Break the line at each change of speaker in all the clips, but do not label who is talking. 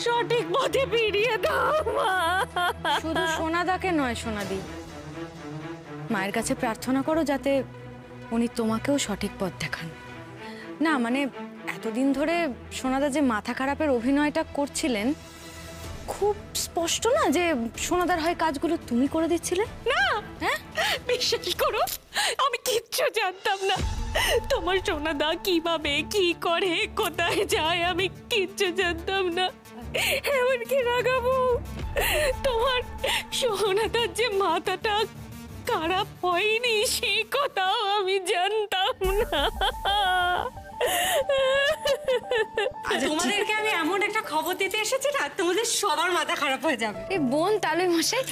সঠিক পথে ফিরিয়ে দাও মা।
শুধু সোনাদাকে নয় সোনাদি, মায়ের কাছে প্রার্থনা করো যাতে উনি তোমাকেও সঠিক পথ দেখান। না মানে এতদিন ধরে সোনাদা যে মাথা খারাপের অভিনয়টা করছিলেন, খুব স্পষ্ট না যে সোনাদার হয় কাজগুলো তুমি করে দিচ্ছিলে?
না, হ্যাঁ, বিশ্বাস করো আমি কিচ্ছু জানতাম না। তোমার সোনাদা কিভাবে কি করে কোথায় যায় আমি কিচ্ছু জানতাম না। এমনকি রাগাবো, তোমার সোনাদার যে মাথাটা খারাপ হয়নি সেই কথাও আমি জানতাম না।
তোমাদেরকে আমি এমন একটা খবর দিতে এসেছি না, তোমাদের সবার মাথা খারাপ হয়ে যাবে।
এই বোন তালুই মশাই,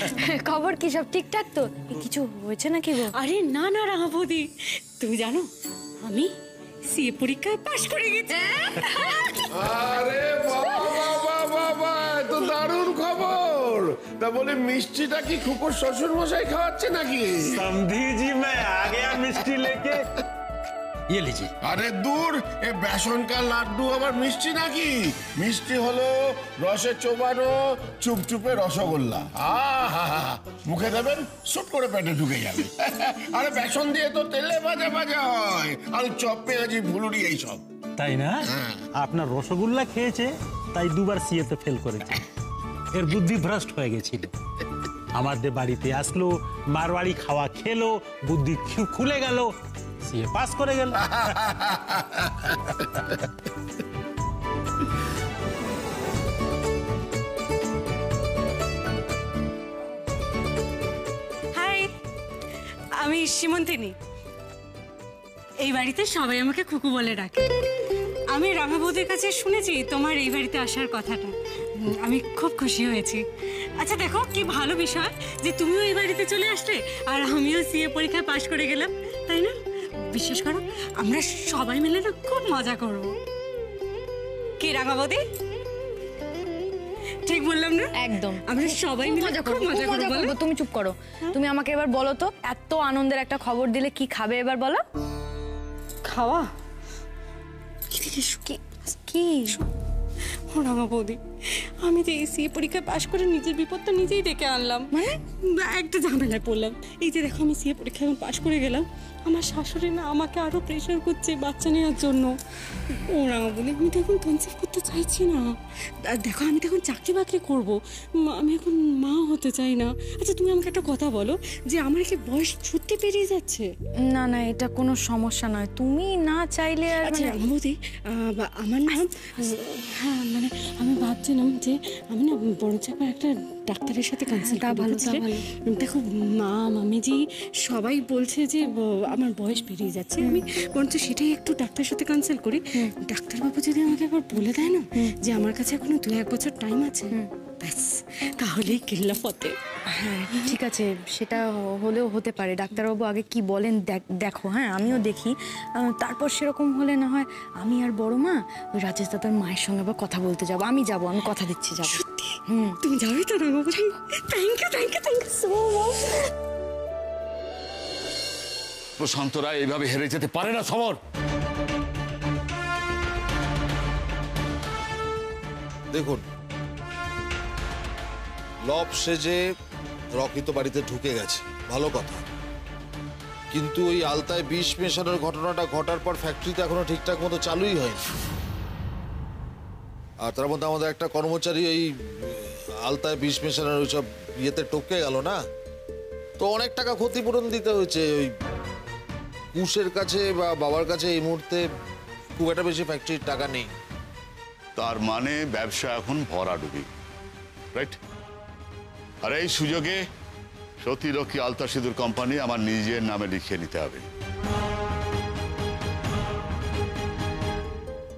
খবর কি সব ঠিকঠাক তো? কিছু হয়েছে নাকি গো?
আরে না না রাঙা বৌদি, তুমি জানো আমি সিএ পরীক্ষায় পাশ করে গেছি।
আরে বাবা বাবা বাবা, তো দারুণ খবর। তা বলে মিষ্টিটা কি খুকুর শ্বশুর মশাই খাওয়াচ্ছে নাকি?
समधी जी मैं आ गया मिष्टी लेके। ये लीजिए।
আরে দূর, এ বেসন কা লাড্ডু আবার মিষ্টি নাকি? মিষ্টি হলো রসে চোবানো চুপচুপে রসগোল্লা। আহা, মুখে দেবেন সুট করে পেটে ঢুকে যাবে। আরে বেসন দিয়ে তো তেলে ভাজা ভাজা হয়, আর চপ পেঁয়াজি ভুলুরি এইসব।
তাই না? আপনার রসগোল্লা খেয়েছে তাই দুবার সিএতে ফেল করেছে। এর বুদ্ধি ভ্রষ্ট হয়ে গেছিল। আমাদের বাড়িতে আসলো, মারওয়াড়ি খাওয়া খেলো, বুদ্ধি খুলে গেল, সিএ পাস করে গেল।
হাই, আমি সীমন্তিনী। এই বাড়িতে সবাই আমাকে খুকু বলে ডাকে। আমি রাঙা বৌদির কাছে শুনেছি তোমার এই বাড়িতে আসার কথাটা, আমি খুব খুশি হয়েছি। আচ্ছা দেখো কি ভালো বিষয় যে তুমিও এই বাড়িতে চলে আসলে আর আমিও সিএ পরীক্ষায় পাশ করে গেলাম, তাই না? বিশ্বাস করো আমরা সবাই মিলে না খুব মজা করব। কি রাঙা বৌদি, ঠিক বললাম না?
একদম,
আমরা সবাই মিলে খুব মজা করব।
তুমি চুপ করো। তুমি আমাকে এবার বলো তো, এত আনন্দের একটা খবর দিলে কি খাবে এবার বলো?
খাওয়া
কি
রাঙা বৌদি, আমি যে এই সিএ পরীক্ষায় পাশ করে নিজের বিপদটা নিজেই ডেকে আনলাম। মানে একটা ঝামেলায় পড়লাম। এই যে দেখো আমি সিএ পরীক্ষায় পাশ করে গেলাম, আমার শাশুড়ি না আমাকে আরো প্রেশার করছে বাচ্চা নেওয়ার জন্য। ও রাঙা বৌদি, আমি তো এখন কনসিভ করতে চাইছি না। আর দেখো আমি তো এখন চাকরি বাকরি করবো, আমি এখন মা হতে চাই না। আচ্ছা তুমি আমাকে একটা কথা বলো, যে আমার কি বয়স সত্যি পেরিয়ে যাচ্ছে?
না না, এটা কোনো সমস্যা নয়, তুমি না চাইলে আর
আচ্ছা রাঙা বৌদি, আমার নাম, হ্যাঁ মানে আমি ভাবছিলাম যে আমি না বড় চাপা একটা ডাক্তারের সাথে কনসাল্ট করব। দেখো মা মামিজি সবাই বলছে যে আমার বয়স পেরিয়ে যাচ্ছে, আমি বরঞ্চ সেটাই একটু ডাক্তারের সাথে কনসাল্ট করি। ডাক্তারবাবু যদি আমাকে একবার বলে দেয় না যে আমার কাছে এখনো 2-1 বছর টাইম আছে, ব্যাস তাহলেই কেল্লা ফতে।
হ্যাঁ ঠিক আছে, সেটা হলেও হতে পারে। ডাক্তারবাবু আগে কি বলেন দেখো, হ্যাঁ আমিও দেখি, তারপর সেরকম হলে না হয় আমি আর বড় মা ওই রাজেশ দাদার মায়ের সঙ্গে আবার কথা বলতে যাবো। আমি যাবো, আমি কথা দিচ্ছি যাবো।
সত্যি? তুমি যাবে তো রাঙা বৌদি? Thank you thank you thank you so much.
Prashanta Roy এইভাবে হেরে যেতে পারে না সমর।
দেখুন, লব সেজে রকি তো বাড়িতে ঢুকে গেছে, ভালো কথা, কিন্তু ওই আলতায় বিষ মেশানোর ঘটনাটা ঘটার পর ফ্যাক্টরিতে এখনো ঠিকঠাক মতো চালুই হয়নি। আর তার মধ্যে আমাদের একটা কর্মচারী এই আলতায় বিষ মেশানোর ওইসব ইয়েতে টপকে গেল না, তো অনেক টাকা ক্ষতিপূরণ দিতে হয়েছে। ওই কুশের কাছে বা বাবার কাছে এই মুহূর্তে খুব একটা বেশি ফ্যাক্টরির টাকা নেই।
তার মানে ব্যবসা এখন ভরাডুবি, রাইট? আর এই সুযোগে সতীরক্ষী আলতা সিঁদুর কোম্পানি আমার নিজের নামে লিখিয়ে নিতে হবে।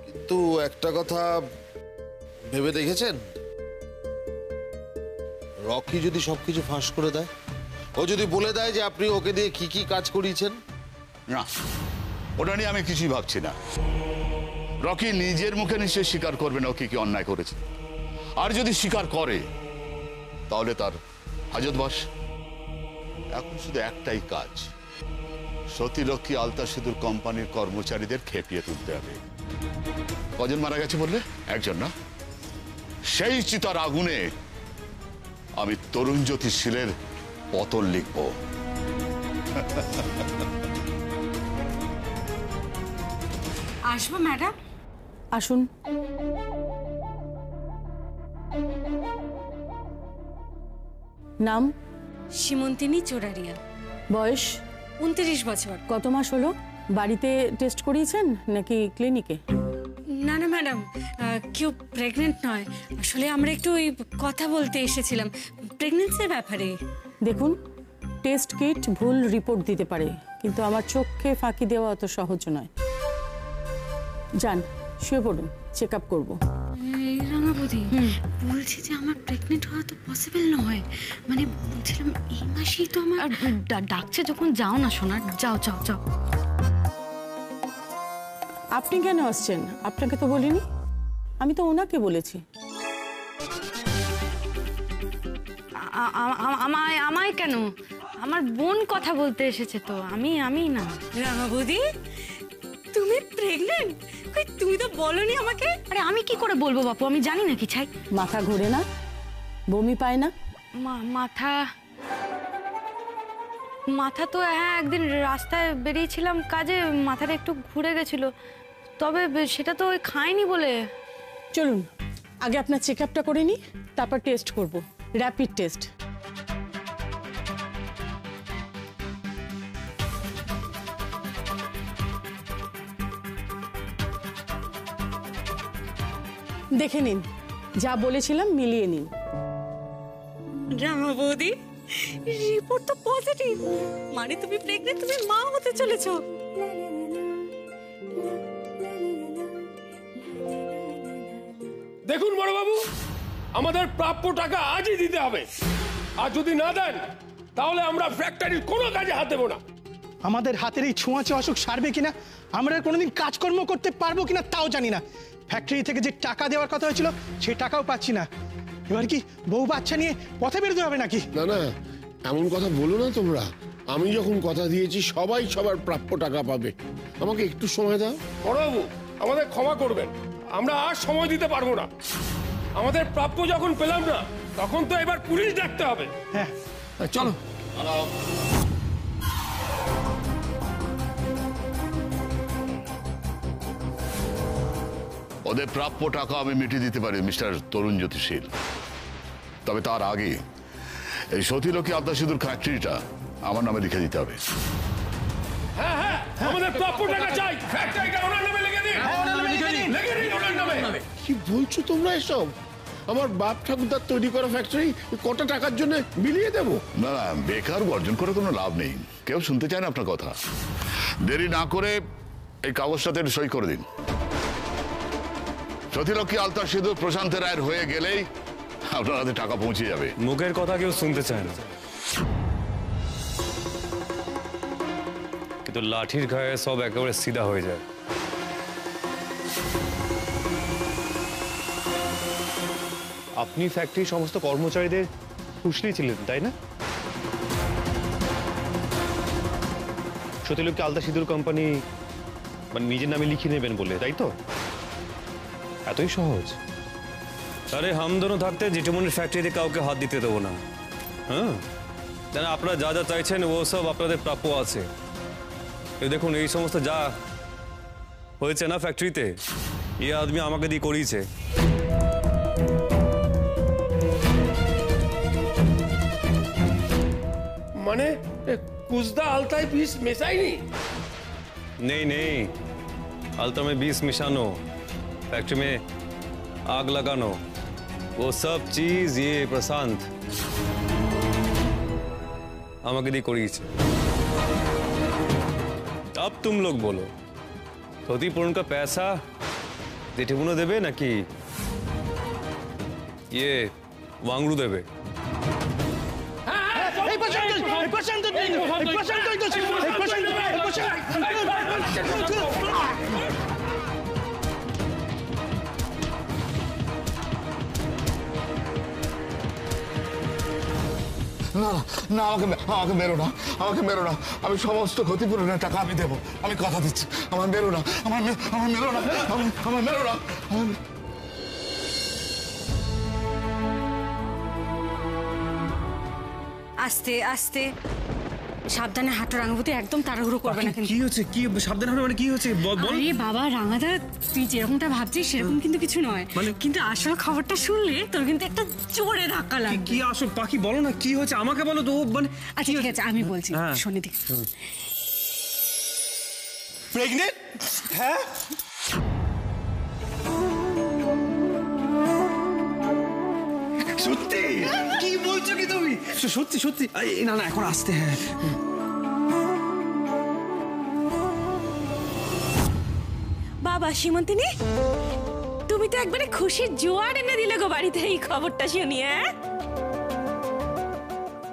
কিন্তু একটা কথা ভেবে দেখেছেন, রকি যদি সবকিছু ফাঁস করে দেয়, ও যদি বলে দেয় যে আপনি ওকে দিয়ে কি কি কাজ করিয়েছেন?
না, ওটা নিয়ে আমি কিছুই ভাবছি না। রকি নিজের মুখে নিশ্চয়ই স্বীকার করবে না ও কি কি অন্যায় করেছে। আর যদি স্বীকার করে তাহলে তার হাজতবাস। এখন শুধু একটাই কাজ, সতীরক্ষী আলতা সিঁদুর কোম্পানির কর্মচারীদের খেপিয়ে তুলতে হবে। কজন মারা গেছে বললে? একজন না? সেই চিতার আগুনে আমি তরুণজ্যোতি শীলের পতন লিখব।
আসবো ম্যাডাম?
আসুন। নাম?
সীমন্তিনী চোরারিয়া।
বয়স?
29 বছর।
কত মাস হলো? বাড়িতে টেস্ট করিয়েছেন নাকি ক্লিনিকে?
না না ম্যাডাম, কেউ প্রেগনেন্ট নয়। আসলে আমরা একটু ওই কথা বলতে এসেছিলাম প্রেগনেন্সির ব্যাপারে।
দেখুন, টেস্ট কিট ভুল রিপোর্ট দিতে পারে, কিন্তু আমার চোখে ফাঁকি দেওয়া অত সহজ নয়। যান, শুয়ে পড়ুন, চেক আপ করবো।
রাঙাবতী, বলছি যে আমার প্রেগনেন্ট হওয়া তো পসিবল নয়। মানে বলছিলাম এই মাসেই তো আমার।
ডাকছে যখন যাও না সোনা, যাও যাও যাও।
আপনি কেন আসছেন? আপনাকে তো বলিনি। আমি তো ওনাকে বলেছি।
আমায় কেন? আমার বোন কথা বলতে এসেছে তো, আমি না।
রাঙাবতী, তুমি প্রেগনেন্ট? তুমি তো বলনি আমাকে।
আরে আমি কি করে বলবো বাপু, আমি জানি না কি ছাই।
মাথা ঘোরে না? বমি পায় না?
মাথা তো হ্যাঁ, একদিন রাস্তায় বেরিয়েছিলাম কাজে, মাথাটা একটু ঘুরে গেছিল, তবে সেটা তো ওই খাইনি বলে।
চলুন আগে আপনার চেক আপটা করে নিই, তারপর টেস্ট করব, র্যাপিড টেস্ট। দেখে নিন, যা বলেছিলাম মিলিয়ে নিন।
রাঙাবতী, রিপোর্ট তো পজিটিভ, মানে তুমি প্রেগনেন্ট, তুমি মা হতে চলেছো।
দেখুন বড়বাবু, আমাদের প্রাপ্য টাকা আজই দিতে হবে, আর যদি না দেন তাহলে আমরা ফ্যাক্টরির কোনো কাজে হাত দেবো না।
আমাদের হাতের এই ছোঁয়াচে অসুখ সারবে কিনা, আমরা কোনোদিন কাজকর্ম করতে পারবো কিনা তাও জানি না। ফ্যাক্টরি থেকে যে টাকা দেওয়ার কথা হয়েছিল সেই টাকাও পাচ্ছি না। এবার কি বউ বাচ্চা নিয়ে পথে বেরোতে হবে নাকি?
না না, এমন কথা বলো না তোমরা। আমি যখন কথা দিয়েছি সবাই সবার প্রাপ্য টাকা পাবে। আমাকে একটু সময় দাও।
বড়বাবু, আমাদের ক্ষমা করবেন, আমরা আর সময় দিতে পারবো না। আমাদের প্রাপ্য যখন পেলাম না, তখন তো এবার পুলিশ ডাকতে হবে।
হ্যাঁ,
চলো।
ওদের প্রাপ্য টাকা আমি মিটিয়ে দিতে পারি মিস্টার তরুণজ্যোতি শীল, তবে তার আগে এই সতীলক্ষ্মী আদ্যা সিঁদুর ফ্যাক্টরিটা আমার নামে লিখে দিতে হবে।
হ্যাঁ হ্যাঁ, আমাদের প্রাপ্য টাকা চাই। ফ্যাক্টরিটা ওনার নামে লিখে দিন। লিখে দিন ওনার নামে।
কি বলছো তোমরা এসব? আমার বাপ ঠাকুরদার তৈরি করা ফ্যাক্টরি কটা টাকার জন্য বিলিয়ে দেবো?
না না, বেকার গর্জন করে কোনো লাভ নেই, কেউ শুনতে চায় না আপনার কথা। দেরি না করে এই কাগজটাতে সই করে দিন। সতীলক্ষ্মী আলতা সিঁদুর প্রশান্ত রায়ের হয়ে গেলেই আপনার হাতে টাকা পৌঁছে যাবে।
মুখের কথা কেউ শুনতে চায় না, কিন্তু লাঠির গায়ে সব একেবারে সিধা হয়ে যায়। আপনি ফ্যাক্টরির সমস্ত কর্মচারীদের খুশলি ছিলেন, তাই না? সতীলক্ষ্মী আলতা সিঁদুর কোম্পানি মানে নিজের নামে লিখিয়ে নেবেন বলে, তাই তো? এতই সহজ? আরে হামদনও থাকতে জেঠুমনির ফ্যাক্টরিতে কাউকে হাত দিতে দেবো না। হ্যাঁ, জানা আপনারা যা যা চাইছেন ও সব আপনাদের প্রাপ্য আছে। দেখুন, এই সমস্ত যা হয়েছে না ফ্যাক্টরিতে, এই আদমি আমাকে দিয়ে করিয়েছে।
মানে कुजदा अलताई बीस मिसाई नहीं?
नहीं नहीं, अलता में 20 मिशानो, फैक्ट्री में आग लगानो, वो सब चीज ये प्रशांत আমাকে দিয়ে করিয়েছে। अब तुम लोग बोलो, क्षतिपूर्ण का पैसा जेठीमुनो देवे ना कि ये वांगड़ू देवे?
না না, আমাকে মেরো না, আমাকে মেরো না। আমি সমস্ত ক্ষতিপূরণের টাকা আমি দেবো, আমি কথা দিচ্ছি। আমার মেরো না, আমার মেরো না, আমার মেরো না।
আস্তে আস্তে সাবধানে হাঁটো রাঙাবতী, একদম তাড়াহুড়ো করবে না কিন্তু।
কি হচ্ছে? কি সাবধান হবে মানে কি হচ্ছে? বল।
আরে বাবা রাঙাদা, তুই যেরকমটা ভাবছিস সেরকম কিন্তু কিছু নয়,
মানে?
কিন্তু আসল খবরটা শুনলে তোর কিন্তু একটা জোরে ধাক্কা লাগবে।
কি আসল পাখি বলো না, কি হচ্ছে আমাকে বলো তো। মানে
আচ্ছা ঠিক আছে আমি বলছি,
হ্যাঁ।
শোনে দিক।
প্রেগনেন্ট? হ্যাঁ, সত্যি? কি বলছো কি তুমি?
সত্যি সত্যি? না না, এখন আসতে। হ্যাঁ
বাবা সীমন্তিনী, তুমি তো একবারে খুশির জোয়ার এনে দিলে গো বাড়িতে এই খবরটা শুনিয়ে।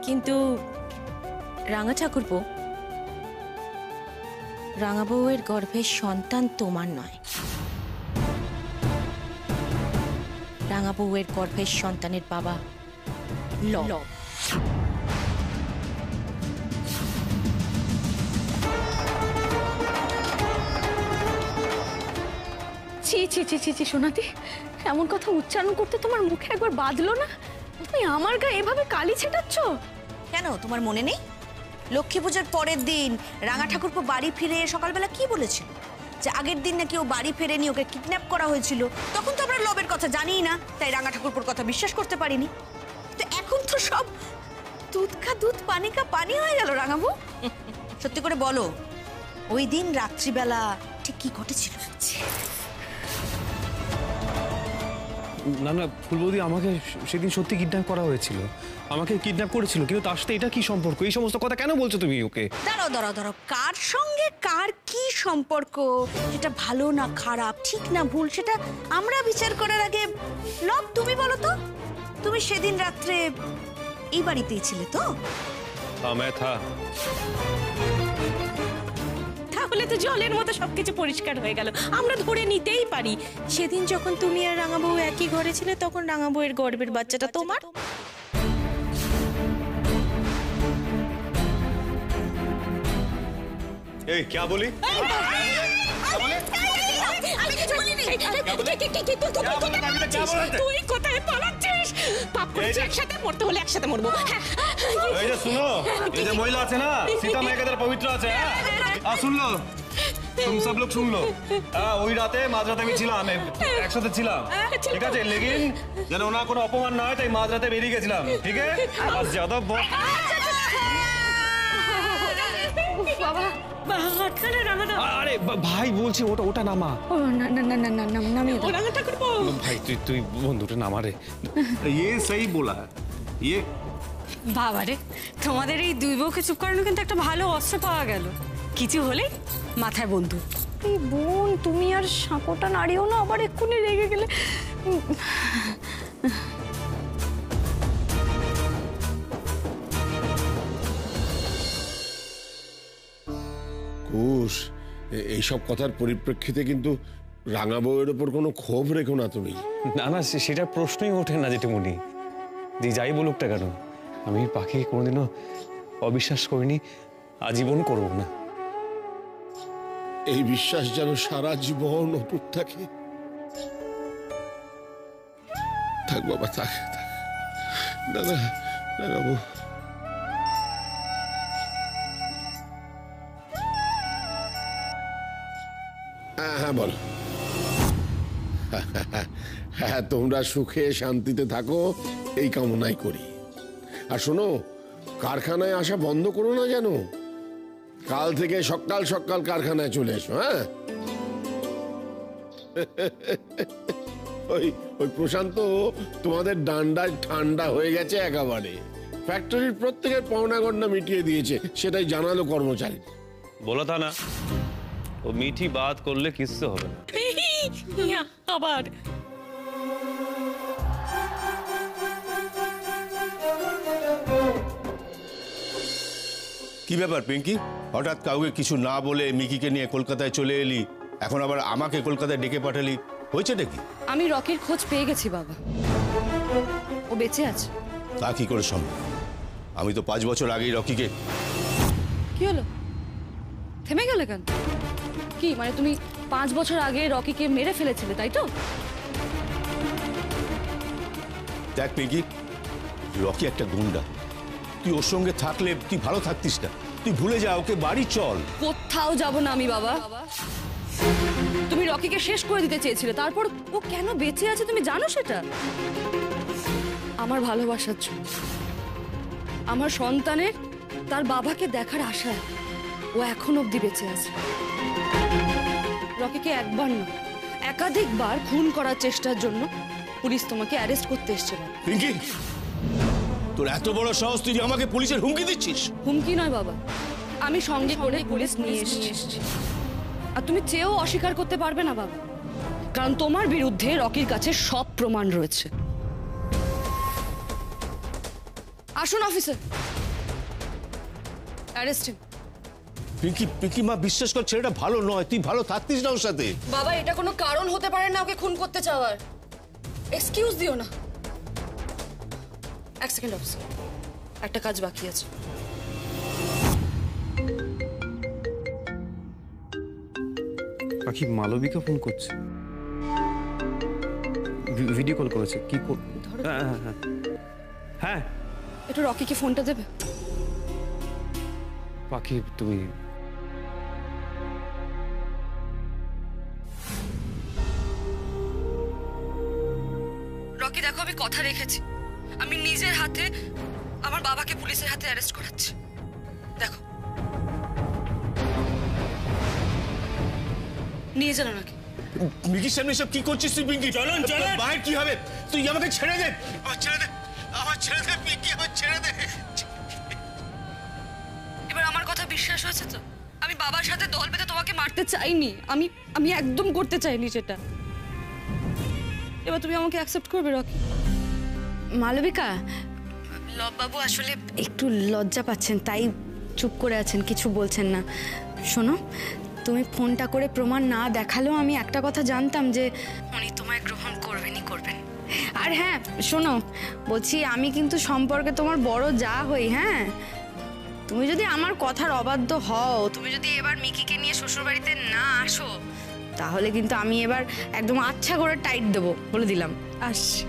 কিন্তু রাঙা ঠাকুরপো, রাঙা বউয়ের গর্ভের সন্তান তোমার নয়, রাঙা বউয়ের গর্ভের সন্তানের বাবা লব।
ছি ছি ছি ছি ছি সোনাদি, এমন কথা উচ্চারণ করতে তোমার মুখে একবার বাঁধলো না? তুমি আমার গায়ে এভাবে কালি ছেটাচ্ছ
কেন? তোমার মনে নেই লক্ষ্মী পূজার পরের দিন রাঙা ঠাকুরপো বাড়ি ফিরে সকালবেলা কি বলেছিল? যে আগের দিন নাকি ও বাড়ি ফেরেনি, ওকে কিডন্যাপ করা হয়েছিল। তখন তো আমরা লবের কথা জানিই না, তাই রাঙা ঠাকুরপোর কথা বিশ্বাস করতে পারিনি। তো এখন তো সব দুধ কা দুধ পানি কা পানি হয়ে গেল। রাঙাবু, সত্যি করে বলো, ওই দিন রাত্রিবেলা ঠিক কি ঘটেছিল?
না না ফুলবৌদি, আমাকে সেদিন সত্যি কিডন্যাপ করা হয়েছিল, আমাকে কিডন্যাপ করেছিল, কিন্তু তার সাথে এটা কি সম্পর্ক? এই সমস্ত কথা কেন বলছো তুমি ওকে?
দাঁড়াও দাঁড়াও দাঁড়াও, কার সঙ্গে কার কি সম্পর্ক, সেটা ভালো না খারাপ, ঠিক না ভুল, সেটা আমরা বিচার করার আগে লব তুমি বলো তো, তুমি সেদিন রাত্রে এই বাড়িতেই ছিলে তো?
তাহলে তো জলের মতো সবকিছু পরিষ্কার হয়ে গেল, আমরা ধরে নিতেই পারি সেদিন যখন তুমি আর রাঙা বউ একই ঘরে ছিলে তখন রাঙা বউয়ের গর্ভের বাচ্চাটা তোমার।
এই क्या बोली?
তুই কোথায় পালাচ্ছিস? পাপ করেছি একসাথে, মরতে হলে একসাথে মরবো।
এই যে শুনো, এই যে মহিলা আছে না, সীতা মায়ের কাছে পবিত্র আছে। শুন লো, तुम सब लोग सुन लो। ওই রাতে মাঝরাতে আমি ছিলাম, একসাথে ছিলাম, ঠিক আছে? লেকিন যেন ওনার কোনো অপমান না হয় তাই মাঝরাতে বেরিয়ে গেছিলাম, ঠিক আছে? আর ज़्यादा আরে ভাই বলছি ওটা নামা।
ও না না না না না না নামিয়ে দাও।
রাঙা ঠাকুরপো,
ভাই তুই বন্ধুটা নামা রে। ये सही बोला है ये।
বাবা রে, তোমাদের এই দুই বউকে চুপ করানো কিন্তু একটা ভালো অস্ত্র পাওয়া গেল। কিছু হলে মাথায় বন্দুক।
এই বোন, তুমি আর সাঁকোটা নাড়িও না, আবার এক্ষুনি রেগে গেলে।
কুশ, এইসব কথার পরিপ্রেক্ষিতে কিন্তু রাঙা বউয়ের ওপর কোনো ক্ষোভ রেখো না তুমি।
না না, সেটা প্রশ্নই ওঠে না জেঠিমণি। যে যাই বলুকটা কেন, আমি পাখিকে কোনোদিনও অবিশ্বাস করিনি, আজীবন করব না।
এই বিশ্বাস যেন সারা জীবন অটুট থাকে। থাক বাবা, থাক থাক। না না না বাবু, হ্যাঁ বলো। হ্যাঁ, তোমরা সুখে শান্তিতে থাকো এই কামনাই করি। আর শোনো, কারখানায় আসা বন্ধ করো না যেন। কাল থেকে সকাল সকাল কারখানায় চলে এসো। হ্যাঁ, ওই ওই প্রশান্ত তোমাদের ডান্ডায় ঠান্ডা হয়ে গেছে একেবারে। ফ্যাক্টরির প্রত্যেকের পাওনা গন্ডা মিটিয়ে দিয়েছে, সেটাই জানালো কর্মচারী।
বলা তা না, ও মিঠি বাত করলে কিচ্ছু হবে না।
আবার
কি ব্যাপার পিঙ্কি, হঠাৎ কাউকে কিছু না বলে মিকিকে নিয়ে কলকাতায় চলে এলি, এখন আবার আমাকে কলকাতায় ডেকে পাঠালি, হয়েছেটা কি?
আমি রকির খোঁজ পেয়ে গেছি বাবা, ও বেঁচে আছে।
তা কি করে সম্ভব? আমি তো 5 বছর আগেই রকিকে।
কি হলো, থেমে গেলে কেন? কি মানে তুমি 5 বছর আগে রকিকে মেরে ফেলেছিলে, তাই তো?
দেখ পিঙ্কি, রকি একটা গুন্ডা, তুই ওর সঙ্গে থাকলে তুই ভালো থাকতিস না। তুই ভুলে যা, ওকে বাড়ি চল।
কোথাও যাব না আমি বাবা। তুমি রকিকে শেষ করে দিতে চেয়েছিলে, তারপর ও কেন বেঁচে আছে তুমি জানো সেটা? আমার ভালোবাসার জন্য, আমার সন্তানের তার বাবাকে দেখার আশায় ও এখন অবধি বেঁচে আছে। রকিকে একবার না একাধিকবার খুন করার চেষ্টার জন্য পুলিশ তোমাকে অ্যারেস্ট করতে এসেছিল।
পিঙ্কি, তোর এত বড় সাহস, তুই আমাকে পুলিশের হুমকি দিচ্ছিস?
হুমকি নয় বাবা, আমি সঙ্গে করে পুলিশ নিয়ে এসেছি। আর তুমি চেয়েও অস্বীকার করতে পারবে না বাবা, কারণ তোমার বিরুদ্ধে রকির কাছে সব প্রমাণ রয়েছে। আসুন officer, arrest him.
Pinki, Pinki মা বিশ্বাস কর, ছেলেটা ভালো নয়, তুই ভালো থাকতিস না ওর সাথে।
বাবা এটা কোনো কারণ হতে পারে না ওকে খুন করতে চাওয়ার। এক্সকিউজ দিও না। এক সেকেন্ড অফিসার, একটা কাজ বাকি আছে।
পাখি মালবিকা ফোন করছে, ভিডিও কল করেছে। কি হ্যাঁ হ্যাঁ হ্যাঁ হ্যাঁ,
একটু রকিকে ফোনটা দেবে?
পাখি তুমি
রকি দেখো, আমি কথা রেখেছি, আমি নিজের হাতে আমার বাবাকে পুলিশের হাতে অ্যারেস্ট করাচ্ছি। দেখো, নিয়ে চলো নাকি?
মিকির সামনে সব কি করছিস তুই পিঙ্কি? চলুন চলুন। মায়ের কি হবে? তুই আমাকে ছেড়ে দে, আমার ছেড়ে দে, আমার ছেড়ে দে পিঙ্কি, আমার ছেড়ে দে।
এবার আমার কথা বিশ্বাস হয়েছে তো? আমি বাবার সাথে দল বেঁধে তোমাকে মারতে চাইনি, আমি একদম করতে চাইনি সেটা। এবার তুমি আমাকে অ্যাকসেপ্ট করবে রকি? মালবিকা, লববাবু আসলে একটু লজ্জা পাচ্ছেন, তাই চুপ করে আছেন, কিছু বলছেন না। শোনো, তুমি ফোনটা করে প্রমাণ না দেখালেও আমি একটা কথা জানতাম যে উনি তোমায় গ্রহণ করবেনই করবেন। আর হ্যাঁ শোনো, বলছি আমি কিন্তু সম্পর্কে তোমার বড় যা হই। হ্যাঁ, তুমি যদি আমার কথার অবাধ্য হও, তুমি যদি এবার মিকিকে নিয়ে শ্বশুরবাড়িতে না আসো, তাহলে কিন্তু আমি এবার একদম আচ্ছা করে টাইট দেবো, বলে দিলাম। আসছি।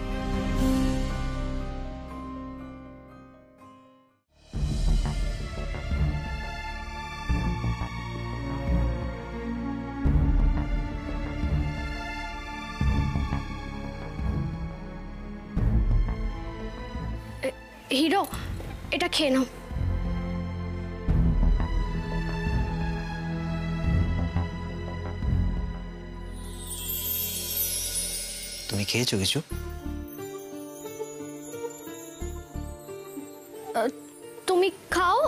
হিরো, এটা খেয়ে নাও।
তুমি খেয়েছো কিছু?
তুমি খাও,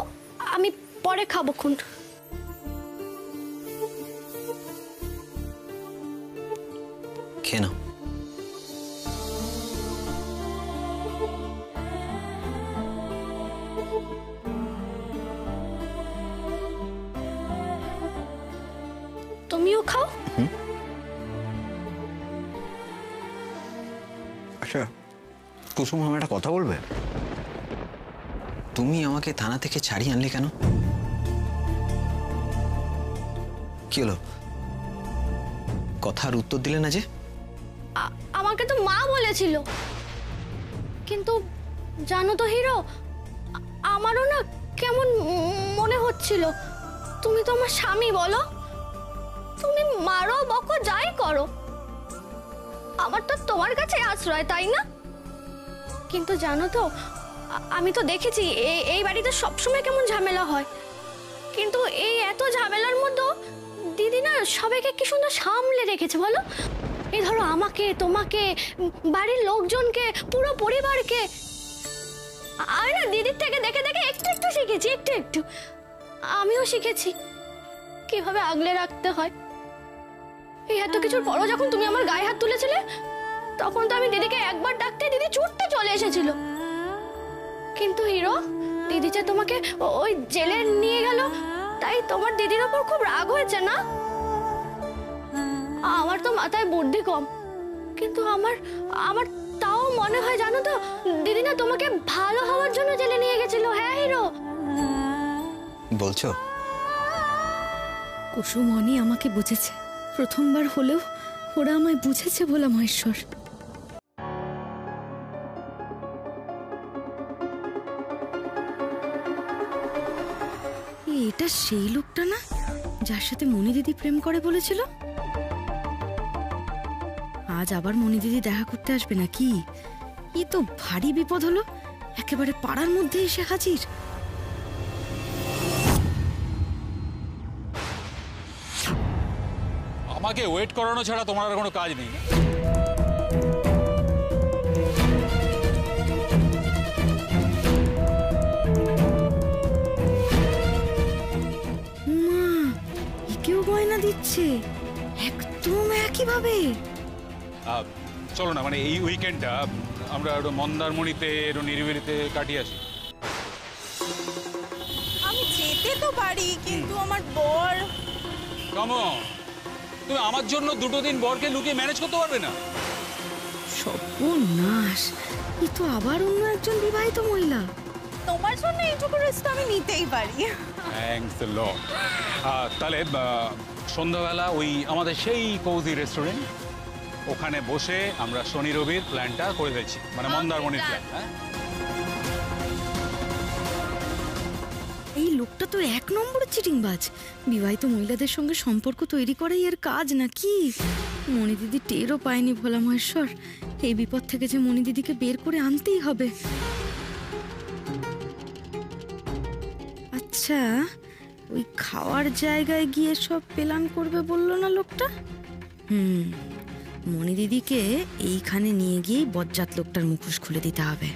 আমি পরে খাবো খুন।
খেয়ে নাও।
তুমিও খাও।
আচ্ছা কুসুম, আমার একটা কথা বলবে? তুমি আমাকে থানা থেকে ছাড়িয়ে আনলে কেন? কি হলো, কথার উত্তর দিলে না যে?
আমাকে তো মা বলেছিল, কিন্তু জানো তো হিরো, আমারও না কেমন মনে হচ্ছিল। তুমি তো আমার স্বামী, বলো, তুমি মারো বকো যাই করো, আমার তো তোমার কাছে আশ্রয়, তাই না? কিন্তু জানো তো, আমি তো দেখেছি এই বাড়িতে সবসময় কেমন ঝামেলা হয়, কিন্তু এই এত ঝামেলার মধ্যে দিদি না সবাইকে কি সুন্দর সামলে রেখেছে বলো। এই ধরো আমাকে, তোমাকে, বাড়ির লোকজনকে, পুরো পরিবারকে। আমি না দিদির থেকে দেখে দেখে একটু একটু শিখেছি, একটু একটু আমিও শিখেছি কিভাবে আগলে রাখতে হয়। এই এত কিছুর পরও যখন তুমি আমার গায়ে হাত তুলেছিলে, তখন তো আমি দিদিকে একবার ডাকতে দিদি ছুটতে চলে এসেছিল। কিন্তু হিরো, দিদি যে তোমাকে ওই জেলে নিয়ে গেল, তাই তোমার দিদির ওপর খুব রাগ হয়েছে না? আমার তো মাথায় বুদ্ধি কম, কিন্তু আমার তাও মনে হয় জানো তো, দিদি না তোমাকে ভালো হওয়ার জন্য জেলে নিয়ে গেছিল। হ্যাঁ হিরো,
বলছো?
কুসুমনি আমাকে বুঝেছে, প্রথমবার হলেও ওরা আমায় বুঝেছে বলা মহেশ্বর। এটা সেই লোকটা না যার সাথে মনি দিদি প্রেম করে বলেছিল? আজ আবার মনি দিদি দেখা করতে আসবে নাকি? এ তো ভারী বিপদ হলো, একেবারে পাড়ার মধ্যে এসে হাজির।
আমাকে ওয়েট করানো ছাড়া তোমার আর কোনো কাজ নেই।
মা, একেও গয়না দিচ্ছে একদম একইভাবে।
চলো না, মানে এই উইকেন্ডটা আমরা একটু মন্দারমণিতে একটু নিরিবিলিতে কাটিয়ে আসি।
আমি যেতে তো পারি, কিন্তু আমার বর।
কামো, তুমি আমার জন্য 2 দিন বরকে লুকিয়ে ম্যানেজ করতে পারবে না?
সর্বনাশ, এ তো আবার অন্য একজন বিবাহিত মহিলা।
তোমার জন্য এইটুকু রিস্ক আমি নিতেই পারি।
থ্যাঙ্কস আ লট। তাহলে সন্ধ্যাবেলা ওই আমাদের সেই কোজি রেস্টুরেন্ট, ওখানে বসে আমরা শনি রবির প্ল্যানটা করে দিচ্ছি, মানে মন্দারমণির প্ল্যান। হ্যাঁ,
এই লোকটা তো 1 নম্বরের চিটিংবাজ। বিবাহিত মহিলাদের সঙ্গে সম্পর্ক তৈরি করাই এর কাজ নাকি? মনি দিদি টেরও পায়নি ভোলা মহেশ্বর। এই বিপদ থেকে যে মনি দিদিকে বের করে আনতেই হবে। আচ্ছা, ওই খাওয়ার জায়গায় গিয়ে সব প্ল্যান করবে বললো না লোকটা? মনি দিদিকে এইখানে নিয়ে গিয়ে বজ্জাত লোকটার মুখোশ খুলে দিতে হবে।